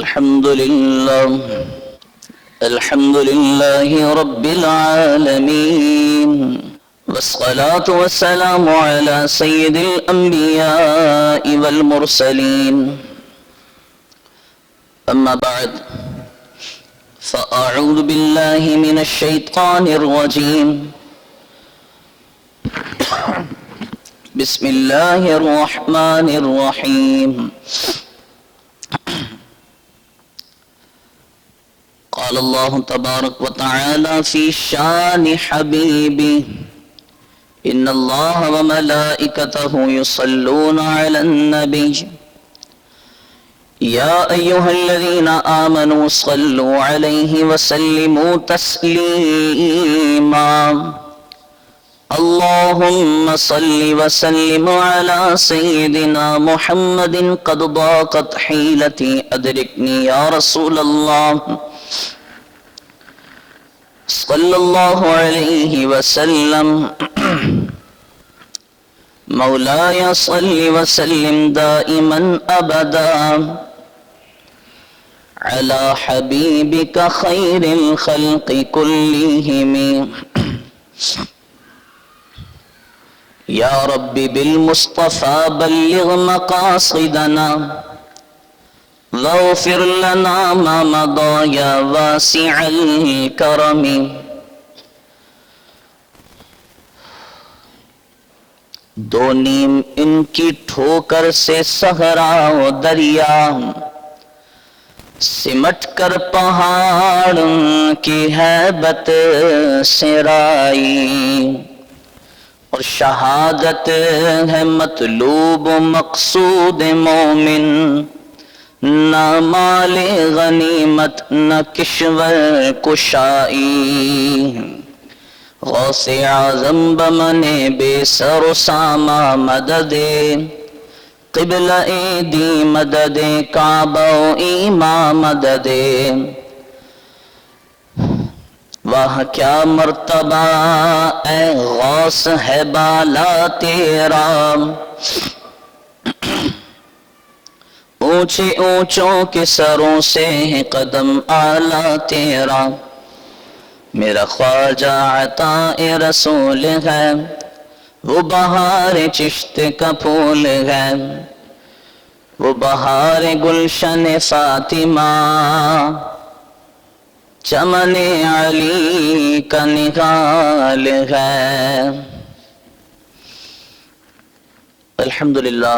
الحمد لله رب العالمين، والصلاة والسلام على سيد الأنبياء والمرسلين. أما بعد، فأعوذ بالله من الشيطان الرجيم. بسم الله الرحمن الرحيم. قال الله تبارك وتعالى في شان حبيبه: إن الله وملائكته يصلون على النبي يا أيها الذين آمنوا صلوا عليه وسلموا تسليما. اللهم صل وسلم على سيدنا محمد قد ضاقت حيلتي أدركني يا رسول الله صلى الله عليه وسلم. مولاي صل وسلم دائما أبدا على حبيبك خير الخلق كلهم. يا رب بالمصطفى بلغ مقاصدنا واغفر لنا ما مضى يا واسع الكرم. دو نیم ان کی ٹھوکر سے صحرا و دریا سمٹ کر پہاڑ کی ہیبت سے رائی، اور شہادت ہے مطلوب و مقصود مومن، نہ مال غنیمت نہ کشور کشائی. غوث اعظم بمن بے سر و ساما مدد، قبلہ دی مدد کعبہ و ایماں مدد. واہ کیا مرتبہ اے غوث ہے بالا تیرا، اونچے اونچوں کے سروں سے ہے قدم اعلیٰ تیرا. میرا خواجہ عطا رسول ہے، وہ بہار چشت کا پھول ہے، وہ بہار گلشن فاطمہ، چمن علی کا نگال ہے. الحمدللہ،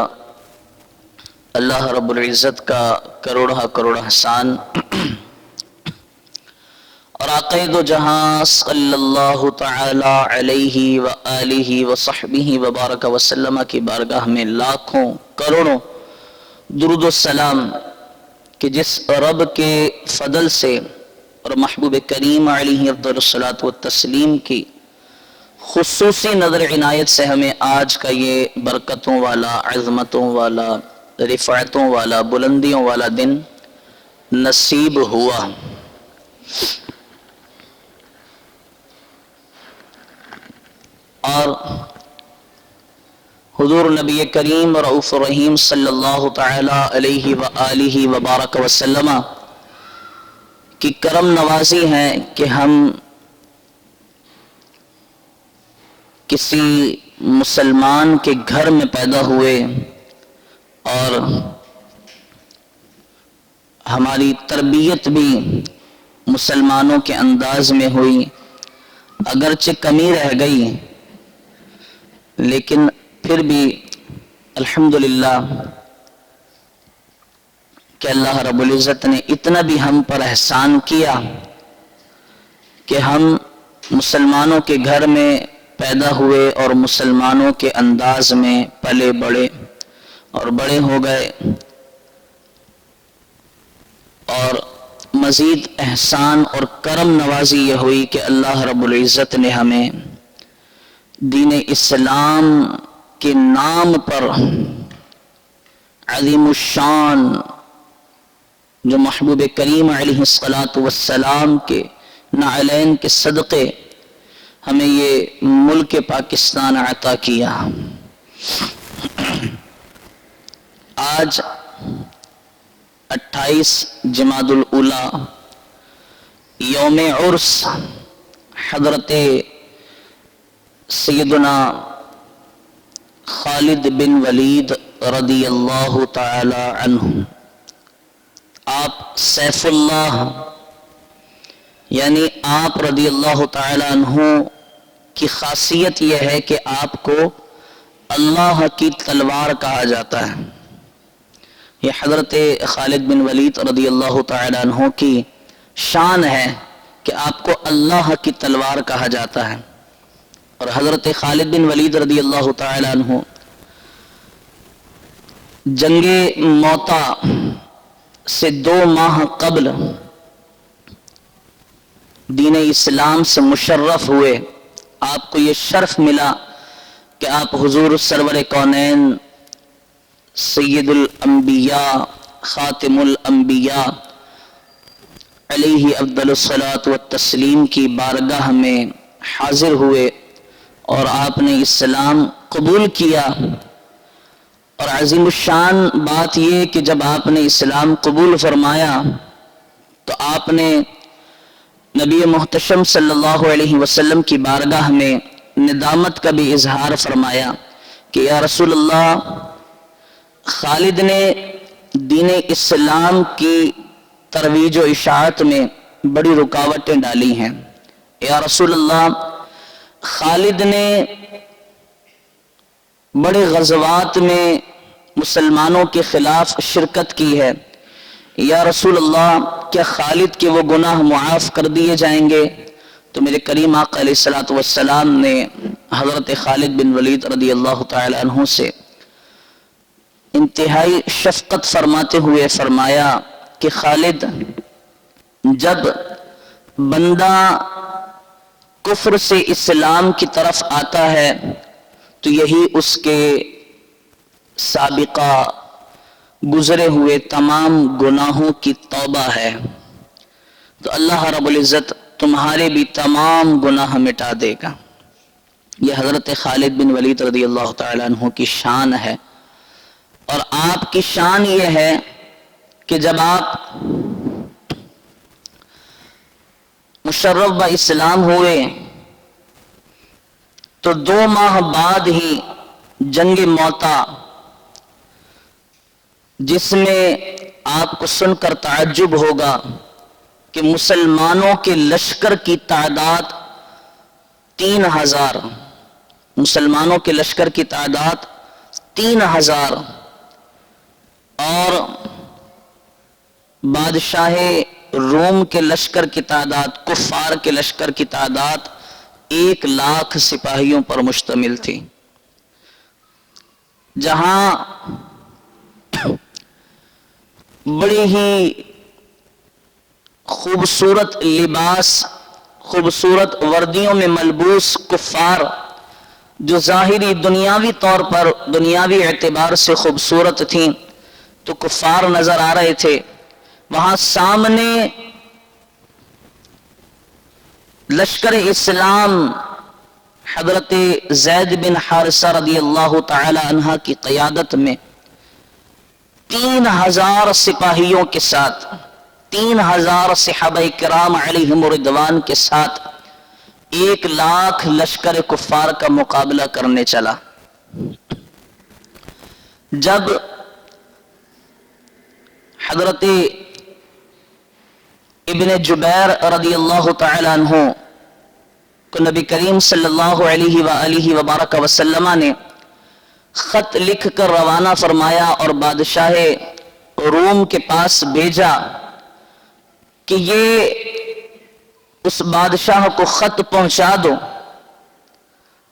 اللہ رب العزت کا کروڑہ کروڑ احسان، اور آقا دو جہاں صلی اللہ تعالی علیہ وآلہ وصحبہ وبارک وسلم کی بارگاہ میں لاکھوں کروڑوں درود و سلام کہ جس رب کے فضل سے اور محبوب کریم علیہ افضل الصلاۃ والتسلیم کی خصوصی نظر عنایت سے ہمیں آج کا یہ برکتوں والا، عظمتوں والا، رفعتوں والا، بلندیوں والا دن نصیب ہوا. اور حضور نبی کریم رؤوف رحیم صلی اللہ تعالی علیہ وآلہ وبارک وسلم کی کرم نوازی ہے کہ ہم کسی مسلمان کے گھر میں پیدا ہوئے اور ہماری تربیت بھی مسلمانوں کے انداز میں ہوئی. اگرچہ کمی رہ گئی لیکن پھر بھی الحمدللہ کہ اللہ رب العزت نے اتنا بھی ہم پر احسان کیا کہ ہم مسلمانوں کے گھر میں پیدا ہوئے اور مسلمانوں کے انداز میں پلے بڑے اور بڑے ہو گئے. اور مزید احسان اور کرم نوازی یہ ہوئی کہ اللہ رب العزت نے ہمیں دین اسلام کے نام پر عظیم الشان جو محبوب کریم علیہ الصلاۃ والسلام کے نعلین کے صدقے ہمیں یہ ملک پاکستان عطا کیا. آج 28 جمادی الاولیٰ یوم عرس حضرت سیدنا خالد بن ولید رضی اللہ تعالی عنہ، آپ سیف اللہ یعنی آپ رضی اللہ تعالی عنہ کی خاصیت یہ ہے کہ آپ کو اللہ کی تلوار کہا جاتا ہے۔ یہ حضرت خالد بن ولید رضی اللہ تعالی عنہ کی شان ہے کہ آپ کو اللہ کی تلوار کہا جاتا ہے۔ اور حضرت خالد بن ولید رضی اللہ تعالی عنہ جنگ موطا سے 2 ماہ قبل دین اسلام سے مشرف ہوئے۔ آپ کو یہ شرف ملا کہ آپ حضور سرور کونین سید الانبیاء خاتم الانبیاء علیہ افضل الصلاۃ والتسلیم کی بارگاہ میں حاضر ہوئے اور آپ نے اسلام قبول کیا۔ اور عظیم الشان بات یہ کہ جب آپ نے اسلام قبول فرمایا تو آپ نے نبی محتشم صلی اللہ علیہ وسلم کی بارگاہ میں ندامت کا بھی اظہار فرمایا کہ یا رسول اللہ، خالد نے دین اسلام کی ترویج و اشاعت میں بڑی رکاوٹیں ڈالی ہیں۔ یا رسول اللہ، خالد نے بڑے غزوات میں مسلمانوں کے خلاف شرکت کی ہے۔ یا رسول اللہ، کیا خالد کے وہ گناہ معاف کر دیے جائیں گے؟ تو میرے کریم آقا علیہ الصلوۃ والسلام نے حضرت خالد بن ولید رضی اللہ تعالی عنہ سے انتہائی شفقت فرماتے ہوئے فرمایا کہ خالد، جب بندہ کفر سے اسلام کی طرف آتا ہے تو یہی اس کے سابقہ گزرے ہوئے تمام گناہوں کی توبہ ہے، تو اللہ رب العزت تمہارے بھی تمام گناہ مٹا دے گا۔ یہ حضرت خالد بن ولید رضی اللہ تعالی عنہ کی شان ہے۔ اور آپ کی شان یہ ہے کہ جب آپ مشرف با اسلام ہوئے تو 2 ماہ بعد ہی جنگ موطا، جس میں آپ کو سن کر تعجب ہوگا کہ مسلمانوں کے لشکر کی تعداد 3000، مسلمانوں کے لشکر کی تعداد 3000 اور بادشاہ روم کے لشکر کی تعداد، کفار کے لشکر کی تعداد 1,00,000 سپاہیوں پر مشتمل تھی۔ جہاں بڑی ہی خوبصورت لباس، خوبصورت وردیوں میں ملبوس کفار جو ظاہری دنیاوی طور پر دنیاوی اعتبار سے خوبصورت تھیں تو کفار نظر آ رہے تھے، وہاں سامنے لشکر اسلام حضرت زید بن حارثہ رضی اللہ تعالی عنہ کی قیادت میں 3000 سپاہیوں کے ساتھ، 3000 صحابہ کرام علیہم رضوان کے ساتھ 1,00,000 لشکر کفار کا مقابلہ کرنے چلا۔ جب حضرت ابن جبیر رضی اللہ تعالی عنہ کو نبی کریم صلی اللہ علیہ وآلہ وبارک وسلم نے خط لکھ کر روانہ فرمایا اور بادشاہ روم کے پاس بھیجا کہ یہ اس بادشاہ کو خط پہنچا دو،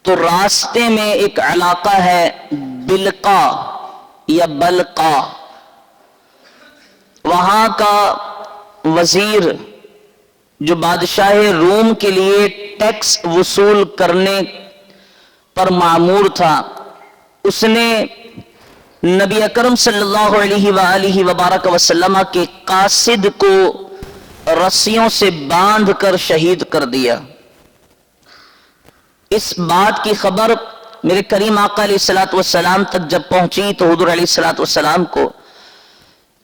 تو راستے میں ایک علاقہ ہے بلقا یا بلقا، وہاں کا وزیر جو بادشاہ روم کے لیے ٹیکس وصول کرنے پر معمور تھا، اس نے نبی اکرم صلی اللہ علیہ وآلہ وبارک وسلم کے قاصد کو رسیوں سے باندھ کر شہید کر دیا۔ اس بات کی خبر میرے کریم آقا علیہ الصلوۃ والسلام تک جب پہنچی تو حضور علیہ الصلوۃ والسلام کو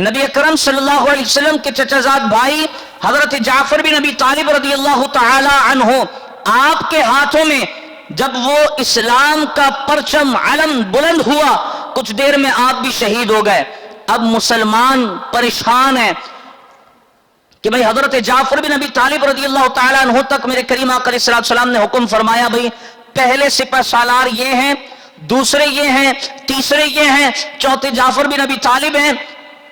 نبی اکرم صلی اللہ علیہ وسلم کے چچا زاد بھائی حضرت جعفر بن ابی طالب رضی اللہ تعالی عنہ، آپ کے ہاتھوں میں جب وہ اسلام کا پرچم علم بلند ہوا، کچھ دیر میں آپ بھی شہید ہو گئے۔ اب مسلمان پریشان ہیں کہ بھئی حضرت جعفر بن ابی طالب رضی اللہ تعالی عنہ تک میرے کریم آقا علیہ السلام نے حکم فرمایا، بھئی پہلے سپہ سالار یہ ہیں، دوسرے یہ ہیں، تیسرے یہ ہیں، چوتھے جعفر بن ابی طالب ہیں۔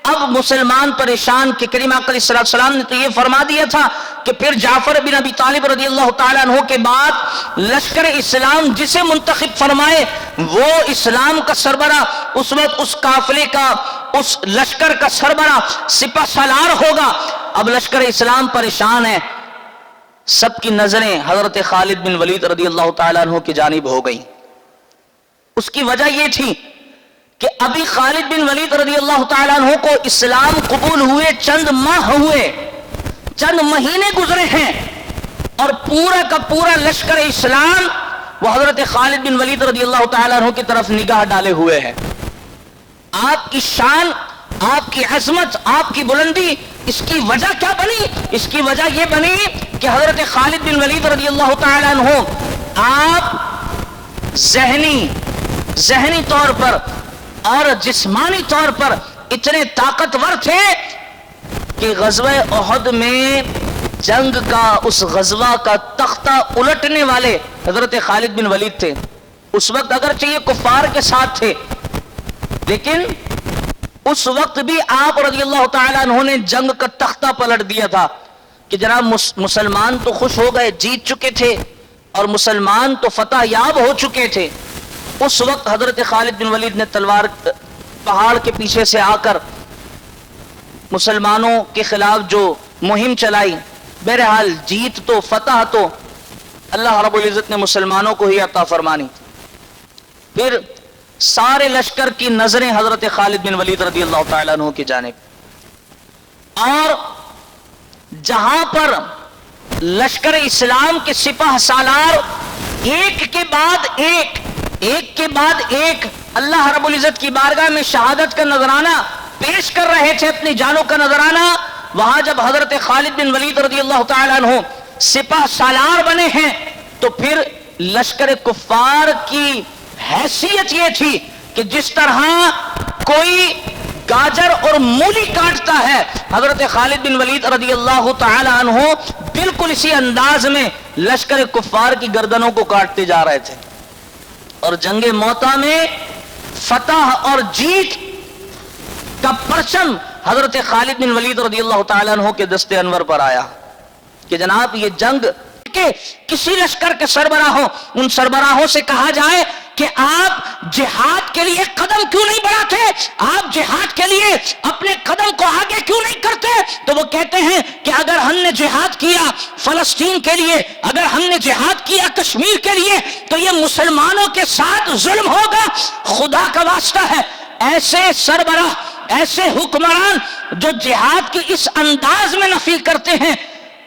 اب مسلمان پریشان کہ کریم آقا علیہ السلام نے تو یہ فرما دیا تھا کہ پھر جعفر بن ابی طالب رضی اللہ تعالیٰ عنہ کے بعد لشکر اسلام جسے منتخب فرمائے وہ اسلام کا سربراہ، اس وقت اس قافلے کا، اس لشکر کا سربراہ سپہ سالار ہوگا۔ اب لشکر اسلام پریشان ہے، سب کی نظریں حضرت خالد بن ولید رضی اللہ تعالیٰ عنہ کی جانب ہو گئی۔ اس کی وجہ یہ تھی کہ ابھی خالد بن ولید رضی اللہ تعالیٰ عنہ کو اسلام قبول ہوئے چند ماہ ہوئے، چند مہینے گزرے ہیں، اور پورا کا پورا لشکر اسلام وہ حضرت خالد بن ولید رضی اللہ تعالیٰ عنہ کی طرف نگاہ ڈالے ہوئے ہے۔ آپ کی شان، آپ کی عظمت، آپ کی بلندی، اس کی وجہ کیا بنی؟ اس کی وجہ یہ بنی کہ حضرت خالد بن ولید رضی اللہ تعالیٰ عنہ آپ ذہنی طور پر اور جسمانی طور پر اتنے طاقتور تھے کہ غزوہ احد میں جنگ کا، اس غزوہ کا تختہ الٹنے والے حضرت خالد بن ولید تھے۔ اس وقت اگرچہ یہ کفار کے ساتھ تھے، لیکن اس وقت بھی آپ رضی اللہ تعالیٰ عنہ نے جنگ کا تختہ پلٹ دیا تھا کہ جناب مسلمان تو خوش ہو گئے، جیت چکے تھے، اور مسلمان تو فتح یاب ہو چکے تھے۔ اس وقت حضرت خالد بن ولید نے تلوار پہاڑ کے پیچھے سے آ کر مسلمانوں کے خلاف جو مہم چلائی، بہرحال جیت تو، فتح تو اللہ رب العزت نے مسلمانوں کو ہی عطا فرمانی۔ پھر سارے لشکر کی نظریں حضرت خالد بن ولید رضی اللہ تعالیٰ عنہ کی جانب، اور جہاں پر لشکر اسلام کے سپہ سالار ایک کے بعد ایک اللہ رب العزت کی بارگاہ میں شہادت کا نذرانہ پیش کر رہے تھے، اپنی جانوں کا نذرانہ، وہاں جب حضرت خالد بن ولید رضی اللہ تعالیٰ عنہ سپہ سالار بنے ہیں تو پھر لشکر کفار کی حیثیت یہ تھی کہ جس طرح کوئی گاجر اور مولی کاٹتا ہے، حضرت خالد بن ولید رضی اللہ تعالی عنہ بالکل اسی انداز میں لشکر کفار کی گردنوں کو کاٹتے جا رہے تھے۔ اور جنگ موتا میں فتح اور جیت کا پرچم حضرت خالد بن ولید رضی اللہ تعالی عنہ کے دست انور پر آیا کہ جناب یہ جنگ کہ کسی لشکر کے سربراہوں، ان سربراہوں سے کہا جائے کہ آپ جہاد کے لیے قدم کیوں نہیں بڑھاتے، آپ جہاد کے لیے اپنے قدم کو آگے کیوں نہیں کرتے، تو وہ کہتے ہیں کہ اگر ہم نے جہاد کیا فلسطین کے لیے، اگر ہم نے جہاد کیا کشمیر کے لیے تو یہ مسلمانوں کے ساتھ ظلم ہوگا۔ خدا کا واسطہ ہے، ایسے سربراہ، ایسے حکمران جو جہاد کی اس انداز میں نفی کرتے ہیں،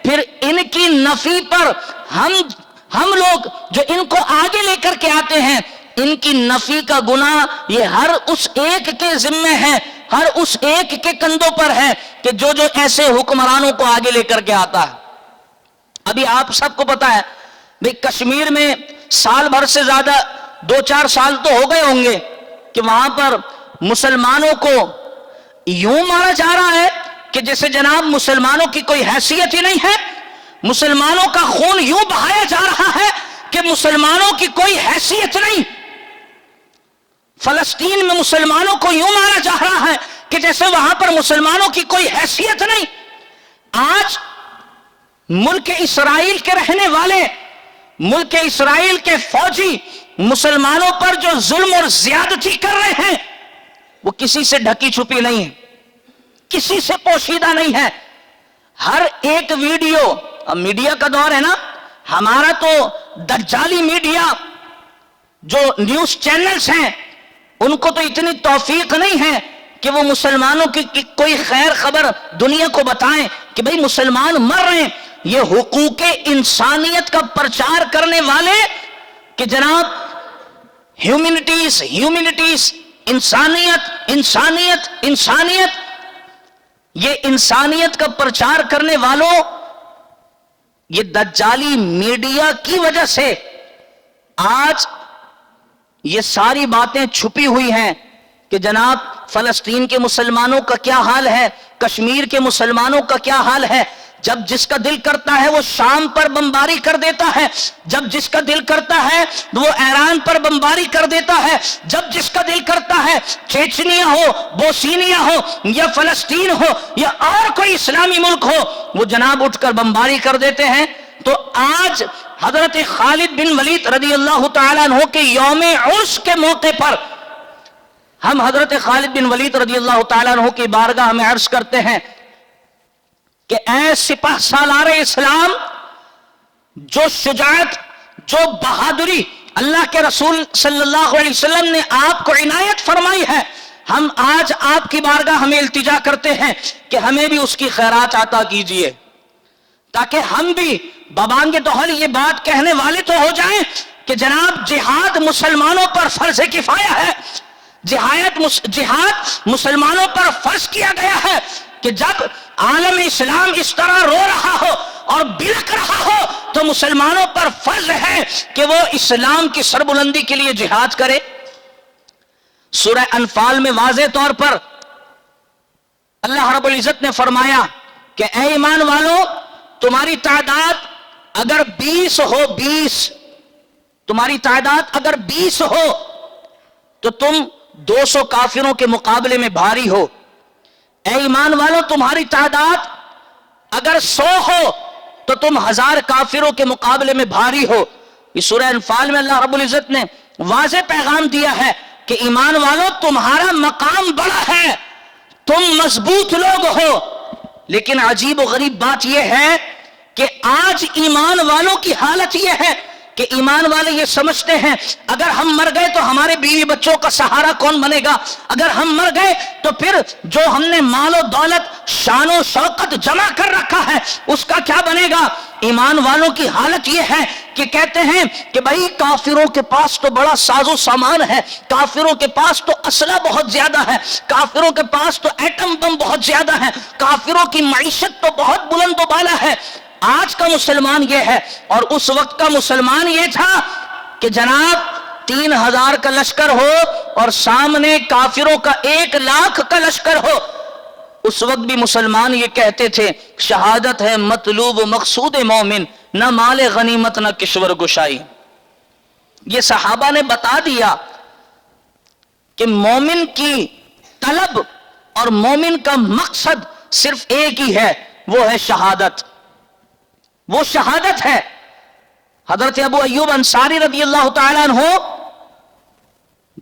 پھر ان کی نفی پر ہم لوگ جو ان کو آگے لے کر کے آتے ہیں، ان کی نفی کا گناہ یہ ہر اس ایک کے ذمہ ہے، ہر اس ایک کے کندھوں پر ہے کہ جو ایسے حکمرانوں کو آگے لے کر کے آتا ہے۔ ابھی آپ سب کو پتا ہے بھئی کشمیر میں سال بھر سے زیادہ 2-4 سال تو ہو گئے ہوں گے کہ وہاں پر مسلمانوں کو یوں مارا جا رہا ہے کہ جیسے جناب مسلمانوں کی کوئی حیثیت ہی نہیں ہے، مسلمانوں کا خون یوں بہایا جا رہا ہے کہ مسلمانوں کی کوئی حیثیت نہیں۔ فلسطین میں مسلمانوں کو یوں مارا جا رہا ہے کہ جیسے وہاں پر مسلمانوں کی کوئی حیثیت نہیں۔ آج ملک اسرائیل کے رہنے والے، ملک اسرائیل کے فوجی مسلمانوں پر جو ظلم اور زیادتی کر رہے ہیں وہ کسی سے ڈھکی چھپی نہیں ہے، کسی سے پوشیدہ نہیں ہے۔ ہر ایک ویڈیو، اب میڈیا کا دور ہے نا، ہمارا تو دجالی میڈیا جو نیوز چینلز ہیں ان کو تو اتنی توفیق نہیں ہے کہ وہ مسلمانوں کی کوئی خیر خبر دنیا کو بتائیں کہ بھئی مسلمان مر رہے ہیں۔ یہ حقوق انسانیت کا پرچار کرنے والے کہ جناب ہیومینٹیز، انسانیت، انسانیت، انسانیت، یہ انسانیت کا پرچار کرنے والوں، یہ دجالی میڈیا کی وجہ سے آج یہ ساری باتیں چھپی ہوئی ہیں کہ جناب فلسطین کے مسلمانوں کا کیا حال ہے، کشمیر کے مسلمانوں کا کیا حال ہے۔ جب جس کا دل کرتا ہے وہ شام پر بمباری کر دیتا ہے، جب جس کا دل کرتا ہے وہ ایران پر بمباری کر دیتا ہے، جب جس کا دل کرتا ہے چیچنیا ہو، بوسنیا ہو یا فلسطین ہو یا اور کوئی اسلامی ملک ہو، وہ جناب اٹھ کر بمباری کر دیتے ہیں۔ تو آج حضرت خالد بن ولید رضی اللہ تعالیٰ عنہ کے یوم عرس کے موقع پر ہم حضرت خالد بن ولید رضی اللہ تعالیٰ عنہ کی بارگاہ میں عرض کرتے ہیں کہ اے سپہ سالار اسلام، جو شجاعت، جو بہادری اللہ کے رسول صلی اللہ علیہ وسلم نے آپ کو عنایت فرمائی ہے، ہم آج آپ کی بارگاہ ہمیں التجا کرتے ہیں کہ ہمیں بھی اس کی خیرات عطا کیجئے، تاکہ ہم بھی ببانگ دہل یہ بات کہنے والے تو ہو جائیں کہ جناب جہاد مسلمانوں پر فرض کفایہ ہے، جہاد مسلمانوں پر فرض کیا گیا ہے کہ جب عالم اسلام اس طرح رو رہا ہو اور بلک رہا ہو تو مسلمانوں پر فرض ہے کہ وہ اسلام کی سربلندی کے لیے جہاد کرے۔ سورہ انفال میں واضح طور پر اللہ رب العزت نے فرمایا کہ اے ایمان والو، تمہاری تعداد اگر 20 ہو، 20 تمہاری تعداد اگر 20 ہو تو تم 200 کافروں کے مقابلے میں بھاری ہو۔ اے ایمان والو، تمہاری تعداد اگر 100 ہو تو تم 1000 کافروں کے مقابلے میں بھاری ہو۔ یہ سورہ انفال میں اللہ رب العزت نے واضح پیغام دیا ہے کہ ایمان والو تمہارا مقام بڑا ہے، تم مضبوط لوگ ہو۔ لیکن عجیب و غریب بات یہ ہے کہ آج ایمان والوں کی حالت یہ ہے کہ ایمان والے یہ سمجھتے ہیں اگر ہم مر گئے تو ہمارے بیوی بچوں کا سہارا کون بنے گا، اگر ہم مر گئے تو پھر جو ہم نے مال و دولت، شان و شوکت جمع کر رکھا ہے اس کا کیا بنے گا۔ ایمان والوں کی حالت یہ ہے کہ کہتے ہیں کہ بھائی کافروں کے پاس تو بڑا ساز و سامان ہے، کافروں کے پاس تو اسلحہ بہت زیادہ ہے، کافروں کے پاس تو ایٹم بم بہت زیادہ ہے، کافروں کی معیشت تو بہت بلند و بالا ہے۔ آج کا مسلمان یہ ہے، اور اس وقت کا مسلمان یہ تھا کہ جناب 3000 کا لشکر ہو اور سامنے کافروں کا 1,00,000 کا لشکر ہو، اس وقت بھی مسلمان یہ کہتے تھے شہادت ہے مطلوب و مقصود مومن، نہ مال غنیمت نہ کشور گشائی۔ یہ صحابہ نے بتا دیا کہ مومن کی طلب اور مومن کا مقصد صرف ایک ہی ہے، وہ ہے شہادت، وہ شہادت ہے۔ حضرت ابو ایوب انصاری رضی اللہ تعالیٰ عنہ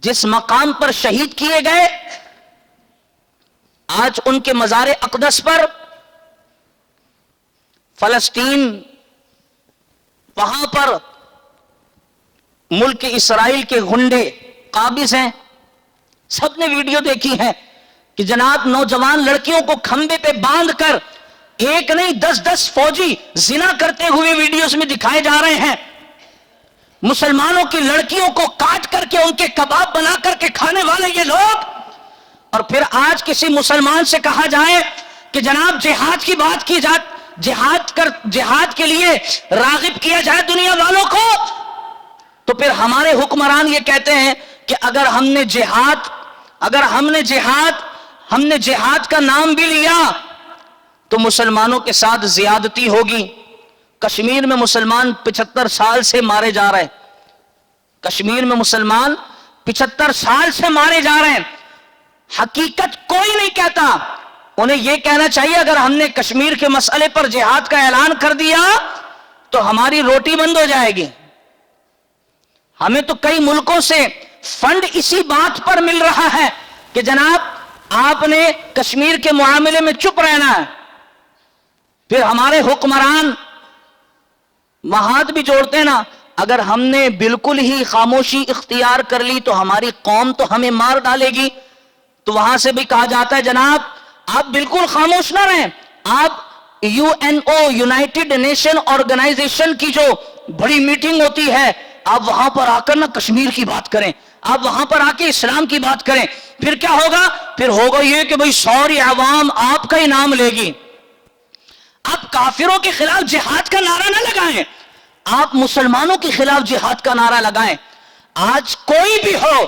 جس مقام پر شہید کیے گئے، آج ان کے مزار اقدس پر فلسطین، وہاں پر ملک اسرائیل کے گنڈے قابض ہیں۔ سب نے ویڈیو دیکھی ہے کہ جناب نوجوان لڑکیوں کو کھمبے پہ باندھ کر ایک نہیں 10 فوجی زنا کرتے ہوئے ویڈیوز میں دکھائے جا رہے ہیں۔ مسلمانوں کی لڑکیوں کو کاٹ کر کے ان کے کباب بنا کر کے کھانے والے یہ لوگ، اور پھر آج کسی مسلمان سے کہا جائے کہ جناب جہاد کی بات کی جائے، جہاد کے لیے راغب کیا جائے دنیا والوں کو، تو پھر ہمارے حکمران یہ کہتے ہیں کہ اگر ہم نے جہاد کا نام بھی لیا تو مسلمانوں کے ساتھ زیادتی ہوگی۔ کشمیر میں مسلمان 75 سال سے مارے جا رہے ہیں، کشمیر میں مسلمان 75 سال سے مارے جا رہے ہیں۔ حقیقت کوئی نہیں کہتا، انہیں یہ کہنا چاہیے اگر ہم نے کشمیر کے مسئلے پر جہاد کا اعلان کر دیا تو ہماری روٹی بند ہو جائے گی۔ ہمیں تو کئی ملکوں سے فنڈ اسی بات پر مل رہا ہے کہ جناب آپ نے کشمیر کے معاملے میں چپ رہنا ہے۔ پھر ہمارے حکمران ہاتھ بھی جوڑتے ہیں نا، اگر ہم نے بالکل ہی خاموشی اختیار کر لی تو ہماری قوم تو ہمیں مار ڈالے گی، تو وہاں سے بھی کہا جاتا ہے جناب آپ بالکل خاموش نہ رہیں، آپ UNO یونائٹڈ نیشن آرگنائزیشن کی جو بڑی میٹنگ ہوتی ہے آپ وہاں پر آ کر نہ کشمیر کی بات کریں، آپ وہاں پر آ کے اسلام کی بات کریں. پھر کیا ہوگا؟ پھر ہوگا یہ کہ بھئی ساری عوام آپ کا ہی نام لے گی. آپ کافروں کے خلاف جہاد کا نعرہ نہ لگائیں, آپ مسلمانوں کے خلاف جہاد کا نعرہ لگائیں. آج کوئی بھی ہو,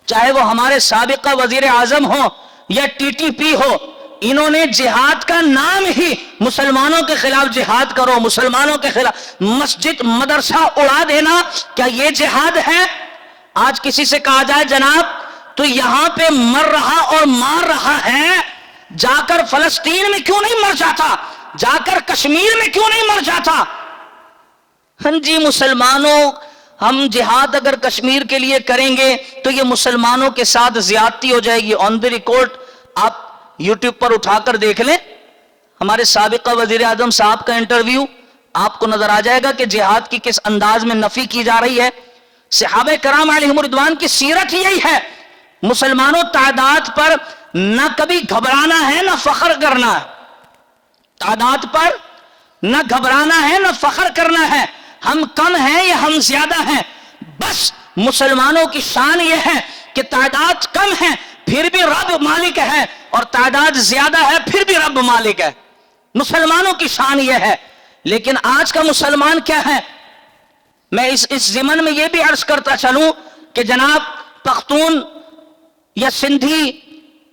چاہے وہ ہمارے سابقہ وزیر اعظم ہو یا ٹی ٹی پی ہو, انہوں نے جہاد کا نام ہی مسلمانوں کے خلاف جہاد کرو, مسلمانوں کے خلاف مسجد مدرسہ اڑا دینا, کیا یہ جہاد ہے؟ آج کسی سے کہا جائے جناب تو یہاں پہ مر رہا اور مار رہا ہے, جا کر فلسطین میں کیوں نہیں مر جاتا, جا کر کشمیر میں کیوں نہیں مر جاتا؟ ہاں جی مسلمانوں, ہم جہاد اگر کشمیر کے لیے کریں گے تو یہ مسلمانوں کے ساتھ زیادتی ہو جائے گی. آن دی ریکارڈ آپ یوٹیوب پر اٹھا کر دیکھ لیں, ہمارے سابقہ وزیر اعظم صاحب کا انٹرویو, آپ کو نظر آ جائے گا کہ جہاد کی کس انداز میں نفی کی جا رہی ہے. صحابہ کرام علیہم رضوان کی سیرت یہی ہے, مسلمانوں تعداد پر نہ کبھی گھبرانا ہے نہ فخر کرنا ہے, تعداد پر نہ گھبرانا ہے نہ فخر کرنا ہے, ہم کم ہیں یا ہم زیادہ ہیں, بس مسلمانوں کی شان یہ ہے کہ تعداد کم ہے پھر بھی رب مالک ہے, اور تعداد زیادہ ہے پھر بھی رب مالک ہے. مسلمانوں کی شان یہ ہے. لیکن آج کا مسلمان کیا ہے؟ میں اس ضمن میں یہ بھی عرض کرتا چلوں کہ جناب پختون یا سندھی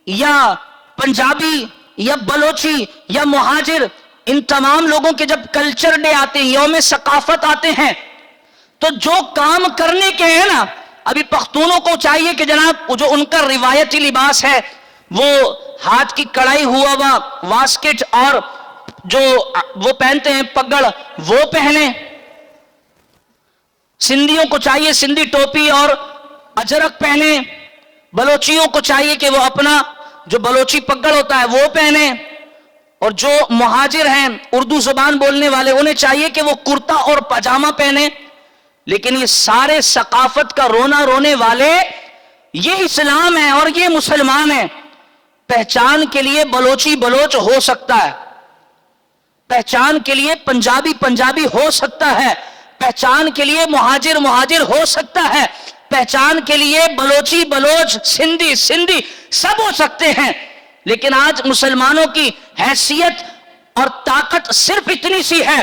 یا پنجابی یا بلوچی یا مہاجر, ان تمام لوگوں کے جب کلچر ڈے آتے ہیں, یوم ثقافت آتے ہیں, تو جو کام کرنے کے ہیں نا, ابھی پختونوں کو چاہیے کہ جناب جو ان کا روایتی لباس ہے وہ ہاتھ کی کڑائی ہوا ہوا واسکٹ اور جو وہ پہنتے ہیں پگڑ وہ پہنیں. سندھیوں کو چاہیے سندھی ٹوپی اور اجرک پہنیں, بلوچیوں کو چاہیے کہ وہ اپنا جو بلوچی پگڑ ہوتا ہے وہ پہنیں, اور جو مہاجر ہیں اردو زبان بولنے والے انہیں چاہیے کہ وہ کرتا اور پاجامہ پہنیں. لیکن یہ سارے ثقافت کا رونا رونے والے یہ اسلام ہے اور یہ مسلمان ہیں. پہچان کے لیے بلوچی بلوچ ہو سکتا ہے, پہچان کے لیے پنجابی پنجابی ہو سکتا ہے, پہچان کے لیے مہاجر مہاجر ہو سکتا ہے, پہچان کے لیے بلوچی بلوچ سندھی سندھی سب ہو سکتے ہیں. لیکن آج مسلمانوں کی حیثیت اور طاقت صرف اتنی سی ہے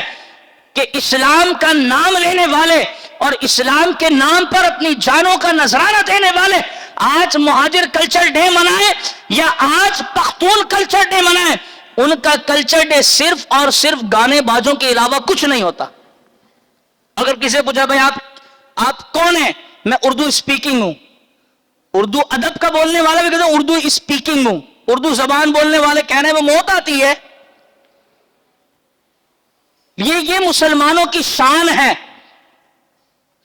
کہ اسلام کا نام لینے والے اور اسلام کے نام پر اپنی جانوں کا نذرانہ دینے والے آج مہاجر کلچر ڈے منائیں یا آج پختون کلچر ڈے منائیں, ان کا کلچر ڈے صرف اور صرف گانے بازوں کے علاوہ کچھ نہیں ہوتا. اگر کسی پوچھا بھائی آپ کون ہیں, میں اردو اسپیکنگ ہوں, اردو ادب کا بولنے والا بھی کہتا ہوں اردو اسپیکنگ ہوں, اردو زبان بولنے والے کہنے میں موت آتی ہے. یہ مسلمانوں کی شان ہے,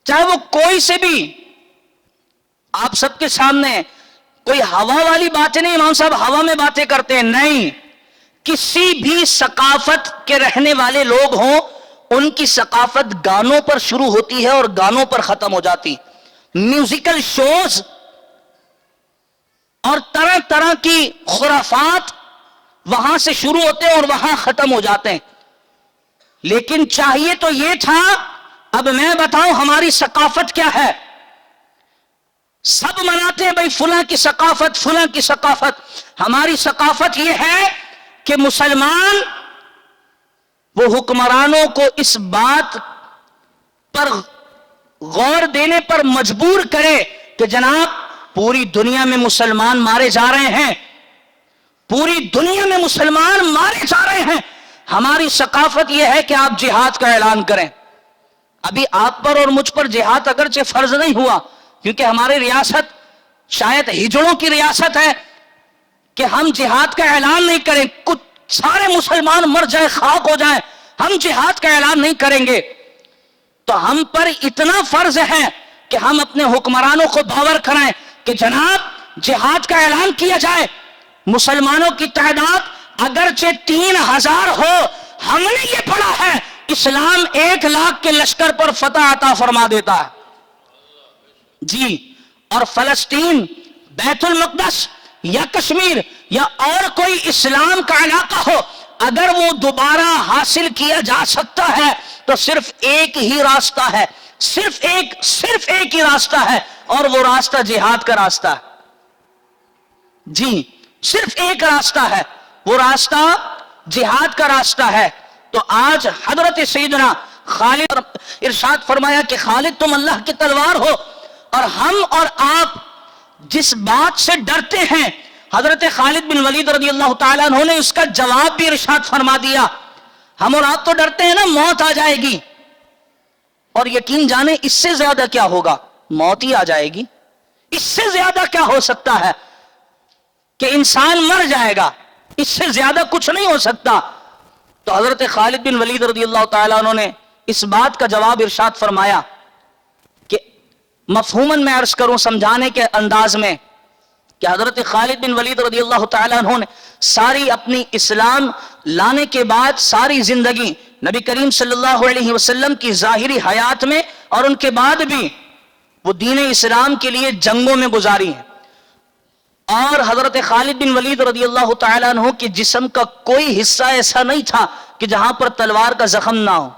چاہے وہ کوئی سے بھی. آپ سب کے سامنے کوئی ہوا والی باتیں نہیں, امام صاحب ہوا میں باتیں کرتے ہیں, نہیں, کسی بھی ثقافت کے رہنے والے لوگ ہوں ان کی ثقافت گانوں پر شروع ہوتی ہے اور گانوں پر ختم ہو جاتی. میوزیکل شوز اور طرح طرح کی خرافات وہاں سے شروع ہوتے ہیں اور وہاں ختم ہو جاتے ہیں. لیکن چاہیے تو یہ تھا, اب میں بتاؤں ہماری ثقافت کیا ہے. سب مناتے ہیں بھائی فلاں کی ثقافت فلاں کی ثقافت. ہماری ثقافت یہ ہے کہ مسلمان وہ حکمرانوں کو اس بات پر غور دینے پر مجبور کرے کہ جناب پوری دنیا میں مسلمان مارے جا رہے ہیں, پوری دنیا میں مسلمان مارے جا رہے ہیں. ہماری ثقافت یہ ہے کہ آپ جہاد کا اعلان کریں. ابھی آپ پر اور مجھ پر جہاد اگرچہ فرض نہیں ہوا کیونکہ ہماری ریاست شاید ہجڑوں کی ریاست ہے کہ ہم جہاد کا اعلان نہیں کریں, کچھ سارے مسلمان مر جائیں خاک ہو جائیں, ہم جہاد کا اعلان نہیں کریں گے. تو ہم پر اتنا فرض ہے کہ ہم اپنے حکمرانوں کو باور کرائیں کہ جناب جہاد کا اعلان کیا جائے. مسلمانوں کی تعداد اگرچہ 3000 ہو, ہم نے یہ پڑھا ہے اسلام 1 لاکھ کے لشکر پر فتح عطا فرما دیتا ہے جی. اور فلسطین, بیت المقدس یا کشمیر یا اور کوئی اسلام کا علاقہ ہو, اگر وہ دوبارہ حاصل کیا جا سکتا ہے تو صرف ایک ہی راستہ ہے, صرف ایک ہی راستہ ہے، اور وہ راستہ جہاد کا راستہ ہے. جی صرف ایک راستہ ہے، وہ راستہ جہاد کا راستہ ہے. تو آج حضرت سیدنا خالد ارشاد فرمایا کہ خالد تم اللہ کی تلوار ہو، اور ہم اور آپ جس بات سے ڈرتے ہیں، حضرت خالد بن ولید رضی اللہ تعالیٰ عنہ نے اس کا جواب بھی ارشاد فرما دیا. ہم اور آپ تو ڈرتے ہیں نا موت آ جائے گی، اور یقین جانے اس سے زیادہ کیا ہوگا، موت ہی آ جائے گی. اس سے زیادہ کیا ہو سکتا ہے کہ انسان مر جائے گا، اس سے زیادہ کچھ نہیں ہو سکتا. تو حضرت خالد بن ولید رضی اللہ تعالیٰ عنہ نے اس بات کا جواب ارشاد فرمایا کہ مفہوماً میں عرض کروں سمجھانے کے انداز میں، کہ حضرت خالد بن ولید رضی اللہ تعالیٰ عنہ نے ساری اپنی اسلام لانے کے بعد ساری زندگی نبی کریم صلی اللہ علیہ وسلم کی ظاہری حیات میں اور ان کے بعد بھی وہ دین اسلام کے لیے جنگوں میں گزاری ہیں. اور حضرت خالد بن ولید رضی اللہ تعالیٰ عنہ کے جسم کا کوئی حصہ ایسا نہیں تھا کہ جہاں پر تلوار کا زخم نہ ہو.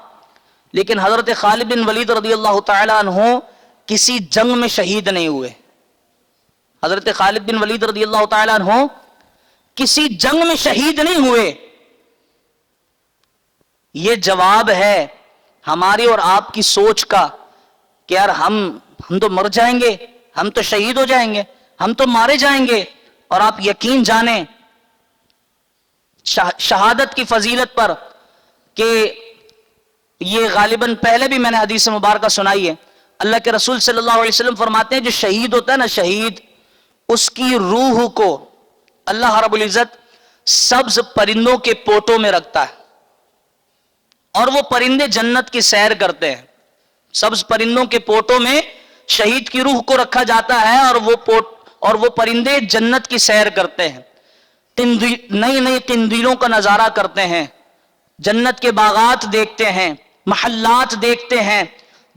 لیکن حضرت خالد بن ولید رضی اللہ تعالیٰ عنہ کسی جنگ میں شہید نہیں ہوئے. حضرت خالد بن ولید رضی اللہ تعالیٰ عنہ کسی جنگ میں شہید نہیں ہوئے. یہ جواب ہے ہماری اور آپ کی سوچ کا کہ یار ہم تو مر جائیں گے، ہم تو شہید ہو جائیں گے، ہم تو مارے جائیں گے. اور آپ یقین جانیں شہادت کی فضیلت پر کہ یہ غالباً پہلے بھی میں نے حدیث مبارکہ سنائی ہے. اللہ کے رسول صلی اللہ علیہ وسلم فرماتے ہیں جو شہید ہوتا ہے نا، شہید، اس کی روح کو اللہ رب العزت سبز پرندوں کے پوٹوں میں رکھتا ہے، اور وہ پرندے جنت کی سیر کرتے ہیں. سبز پرندوں کے پوٹوں میں شہید کی روح کو رکھا جاتا ہے، اور وہ پرندے جنت کی سیر کرتے ہیں، نئی نئی قندیلوں کا نظارہ کرتے ہیں، جنت کے باغات دیکھتے ہیں، محلات دیکھتے ہیں،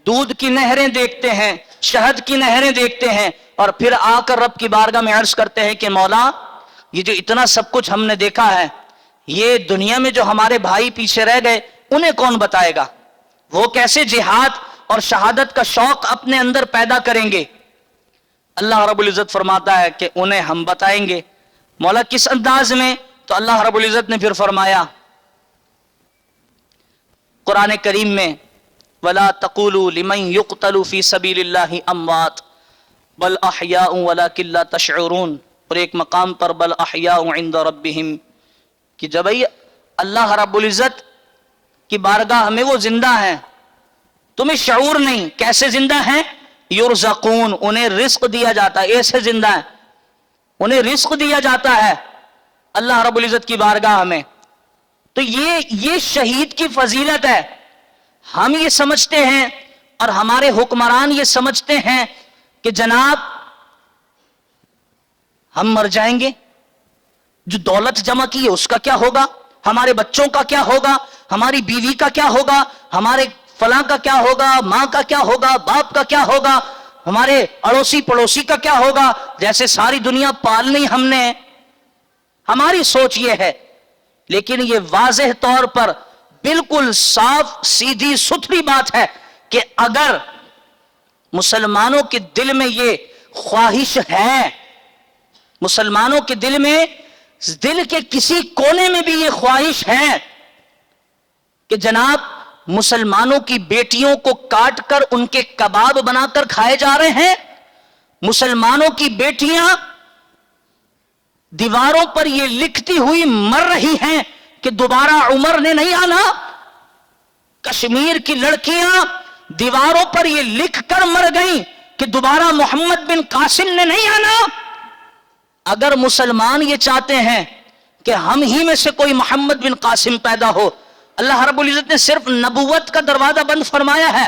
دودھ کی نہریں دیکھتے ہیں، شہد کی نہریں دیکھتے ہیں، اور پھر آ کر رب کی بارگاہ میں عرض کرتے ہیں کہ مولا یہ جو اتنا سب کچھ ہم نے دیکھا ہے، یہ دنیا میں جو ہمارے بھائی پیچھے رہ گئے انہیں کون بتائے گا؟ وہ کیسے جہاد اور شہادت کا شوق اپنے اندر پیدا کریں گے؟ اللہ رب العزت فرماتا ہے کہ انہیں ہم بتائیں گے. مولا کس انداز میں؟ تو اللہ رب العزت نے پھر فرمایا قرآن کریم میں وَلَا تَقُولُوا لِمَنْ يُقْتَلُ فِي سَبِيلِ اللَّهِ أَمْوَاتٌ بَلْ أَحْيَاءٌ وَلَكِنْ لَا تَشْعُرُونَ. اور ایک مقام پر بَلْ أَحْيَاءٌ عِنْدَ رَبِّهِمْ، کہ جب اللہ رب العزت کی بارگاہ میں وہ زندہ ہیں، تمہیں شعور نہیں. کیسے زندہ ہیں؟ یرزقون، انہیں رزق دیا جاتا ہے، ایسے زندہ ہیں انہیں رزق دیا جاتا ہے اللہ رب العزت کی بارگاہ میں. تو یہ شہید کی فضیلت ہے. ہم یہ سمجھتے ہیں اور ہمارے حکمران یہ سمجھتے ہیں کہ جناب ہم مر جائیں گے، جو دولت جمع کی ہے اس کا کیا ہوگا، ہمارے بچوں کا کیا ہوگا، ہماری بیوی کا کیا ہوگا، ہمارے فلاں کا کیا ہوگا، ماں کا کیا ہوگا، باپ کا کیا ہوگا، ہمارے اڑوسی پڑوسی کا کیا ہوگا، جیسے ساری دنیا پالنی ہم نے. ہماری سوچ یہ ہے. لیکن یہ واضح طور پر بالکل صاف سیدھی ستھری بات ہے کہ اگر مسلمانوں کے دل میں یہ خواہش ہے، مسلمانوں کے دل میں، دل کے کسی کونے میں بھی یہ خواہش ہے کہ جناب مسلمانوں کی بیٹیوں کو کاٹ کر ان کے کباب بنا کر کھائے جا رہے ہیں، مسلمانوں کی بیٹیاں دیواروں پر یہ لکھتی ہوئی مر رہی ہیں کہ دوبارہ عمر نے نہیں آنا، کشمیر کی لڑکیاں دیواروں پر یہ لکھ کر مر گئیں کہ دوبارہ محمد بن قاسم نے نہیں آنا. اگر مسلمان یہ چاہتے ہیں کہ ہم ہی میں سے کوئی محمد بن قاسم پیدا ہو، اللہ رب العزت نے صرف نبوت کا دروازہ بند فرمایا ہے.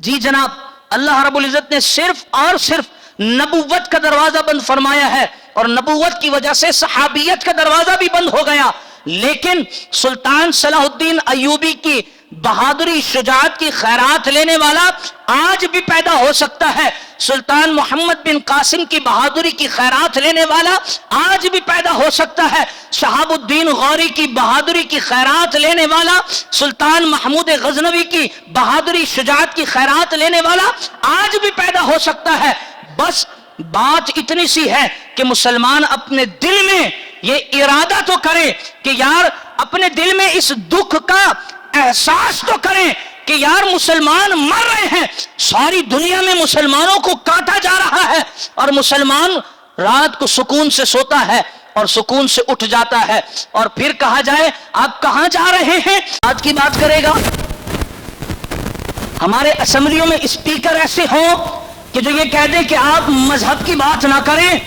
جی جناب، اللہ رب العزت نے صرف اور صرف نبوت کا دروازہ بند فرمایا ہے، اور نبوت کی وجہ سے صحابیت کا دروازہ بھی بند ہو گیا. لیکن سلطان صلاح الدین ایوبی کی بہادری شجاعت کی خیرات لینے والا آج بھی پیدا ہو سکتا ہے، سلطان محمد بن قاسم کی بہادری کی خیرات لینے والا آج بھی پیدا ہو سکتا ہے، شہاب الدین غوری کی بہادری کی خیرات لینے والا، سلطان محمود غزنوی کی بہادری شجاعت کی خیرات لینے والا آج بھی پیدا ہو سکتا ہے۔ بس بات اتنی سی ہے کہ مسلمان اپنے دل میں یہ ارادہ تو کرے کہ یار اپنے دل میں اس دکھ کا احساس تو کریں کہ یار مسلمان مر رہے ہیں، ساری دنیا میں مسلمانوں کو کاٹا جا رہا ہے، اور مسلمان رات کو سکون سے سوتا ہے اور سکون سے اٹھ جاتا ہے، اور پھر کہا جائے آپ کہاں جا رہے ہیں، آج کی بات کرے گا۔ ہمارے اسمبلیوں میں اسپیکر ایسے ہوں کہ جو یہ کہہ دیں کہ آپ مذہب کی بات نہ کریں،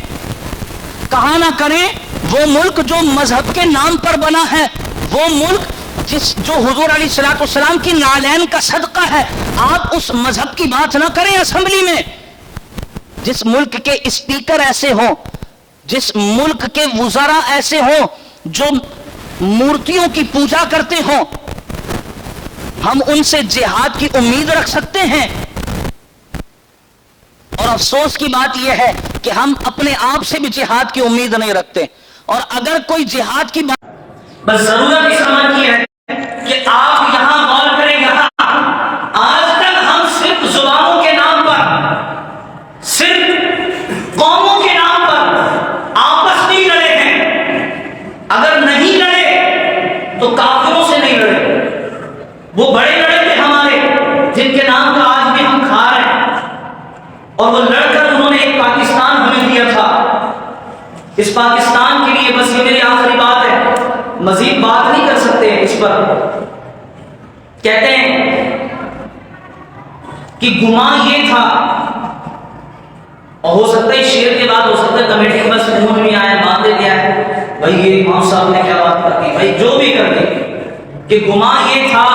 کہاں نہ کریں، وہ ملک جو مذہب کے نام پر بنا ہے، وہ ملک جو حضور علیہ الصلوۃ والسلام کی نالین کا صدقہ ہے، آپ اس مذہب کی بات نہ کریں اسمبلی میں۔ جس ملک کے اسپیکر ایسے ہوں، جس ملک کے وزراء ایسے ہوں جو مورتیوں کی پوجا کرتے ہوں، ہم ان سے جہاد کی امید رکھ سکتے ہیں؟ اور افسوس کی بات یہ ہے کہ ہم اپنے آپ سے بھی جہاد کی امید نہیں رکھتے، اور اگر کوئی جہاد کی بات، بس ضرورت اس عمل کی ہے کہ آپ یہاں غور کریں، یہاں آج تک ہم صرف زبانوں کے نام پر، صرف قوموں کے نام پر آپس نہیں لڑے ہیں۔ اگر نہیں لڑے تو کافروں سے نہیں لڑے، وہ بڑے لڑے تھے ہمارے جن کے نام کا آج بھی ہم کھا رہے ہیں، اور وہ لڑ کر انہوں نے ایک پاکستان ہمیں دیا تھا۔ اس پاکستان کے لیے بس یہ میری آخری بات ہے، مزید بات نہیں کر سکتے اس پر۔ کہتے ہیں کہ گمان یہ تھا، اور ہو سکتا ہے شیر کے بعد ہو سکتا ہے کمیٹی کے بس منہ میں نہیں آیا، باندھ دیا ہے بھائی یہ امام صاحب نے کیا بات کر دی، بھائی جو بھی کر دی، کہ گمان یہ تھا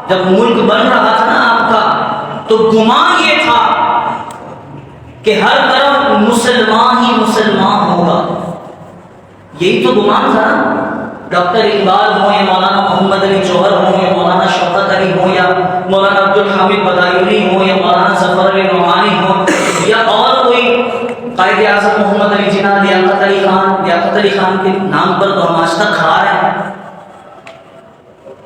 جب ملک بن رہا تھا نا آپ کا، تو گمان یہ تھا کہ ہر طرف مسلمان ہی مسلمان ہوگا، یہی تو گمان تھا نا۔ ڈاکٹر اقبال ہوں یا مولانا محمد علی جوہر ہوں یا مولانا شوکت علی ہوں یا مولانا عبدالحمید بدایونی ہوں یا مولانا ظفر علی نعمانی ہوں یا اور کوئی قائد اعظم محمد علی جناح، لیاقت علی خان کے نام پر تو ہم آج تک کھا رہے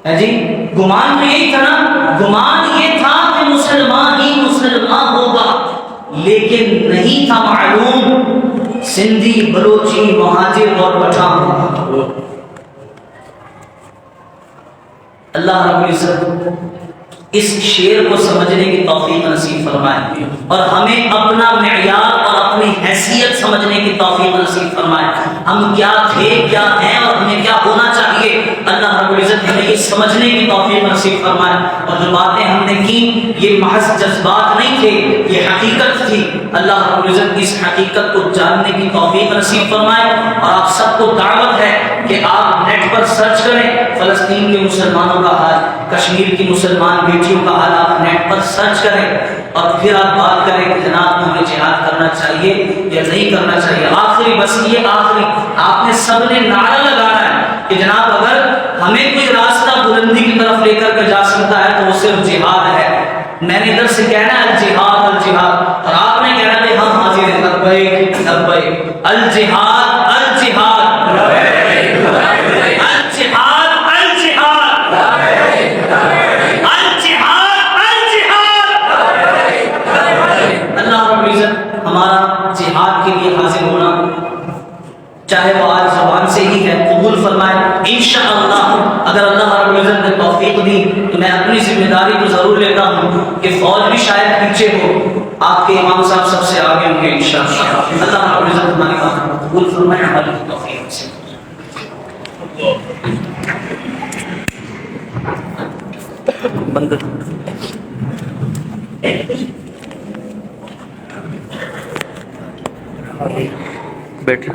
ہیں جی۔ گمان تو یہی تھا نا، گمان یہ تھا کہ مسلمان ہی مسلمان ہوگا، لیکن نہیں تھا معلوم سندھی، بلوچی، مہاجر اور پٹھان۔ اللہ رب العزت اس شعر کو سمجھنے کی توفیق نصیب فرمائے، اور ہمیں اپنا معیار اور اپنی حیثیت سمجھنے کی توفیق نصیب فرمائے۔ ہم کیا تھے، کیا ہیں، اور ہمیں کیا ہونا چاہیے، اللہ رب العزت ہمیں یہ سمجھنے کی توفیق نصیب فرمائے۔ اور جو باتیں ہم نے کی یہ محض جذبات نہیں تھے، یہ حقیقت تھی۔ اللہ رب العزت اس حقیقت کو جاننے کی توفیق نصیب فرمائے۔ اور آپ سب کو دعوت ہے کہ آپ نیٹ پر سرچ کریں فلسطین کے مسلمانوں کا حال، کشمیر کی مسلمان بیٹیوں کا حال، آپ نیٹ پر سرچ کریں اور پھر آپ بات کریں کہ جناب ہمیں جہاد کرنا چاہیے یا نہیں کرنا چاہیے۔ آخری بس یہ آخری آپ نے سب نے نعرہ لگانا ہے کہ جناب اگر ہمیں کوئی راستہ بلندی کی طرف لے کر کے جا سکتا ہے تو وہ صرف جہاد ہے۔ میں نے ادھر سے کہنا ہے الجہاد الجہاد، اور آپ نے کہنا ہے ہم حاضر ہیں، لبیک لبیک، الجہاد الجہاد، ہمارا جہاد کے لیے حاضر ہونا، چاہے وہ آج زبان سے ہی ہے، قبول فرمائے انشاءاللہ۔ اگر اللہ رب العزت نے توفیق دی تو میں اپنی ذمہ داری کو ضرور لیتا ہوں کہ فوج بھی شاید پیچھے ہو، آپ کے امام صاحب سب سے آگے ہوں گے انشاءاللہ۔ اللہ رب العزت ہماری بات کو قبول فرمائے، ہماری توفیق سے بند بیٹھ